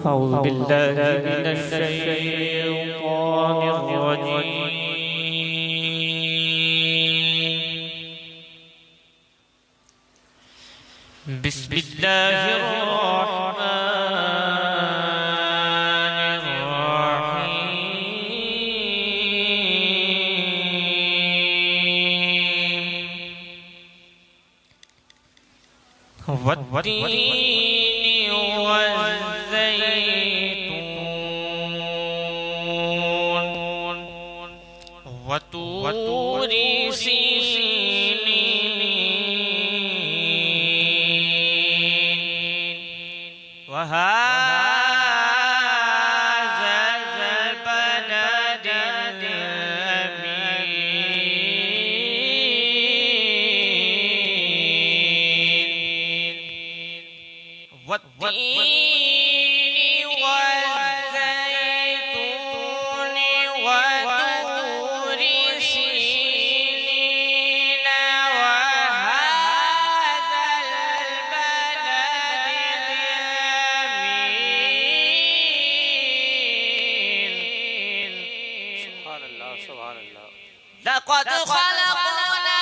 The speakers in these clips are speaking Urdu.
أعوذ بالله من الشيطان الرجيم بسم الله الرحمن الرحيم والتين والزيتون وطور سينين وهذا البلد الأمين والتين والزيتون وطور سينين وهذا البلد الأمين. سبحان الله سبحان الله. لقد خلقنا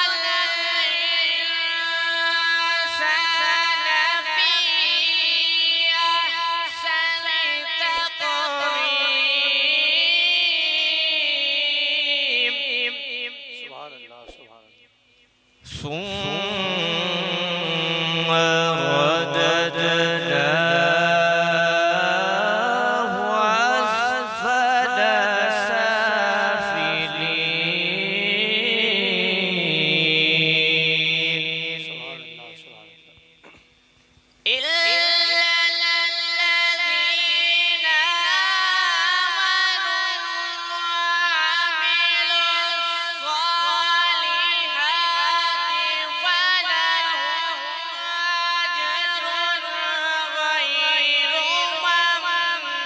الإنسان في أحسن تقويم. سبحان الله سبحان الله. ثم رددناه أسفل سافلين. سبحان الله سبحان الله. إلا الذين آمنوا وعملوا الصالحات فلهم أجر غير ممنون.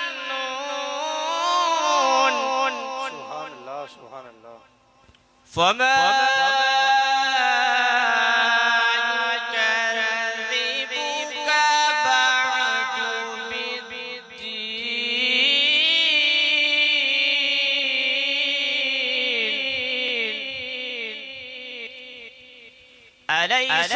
سبحان الله سبحان الله. فما يكذبك بعد بالدين. أليس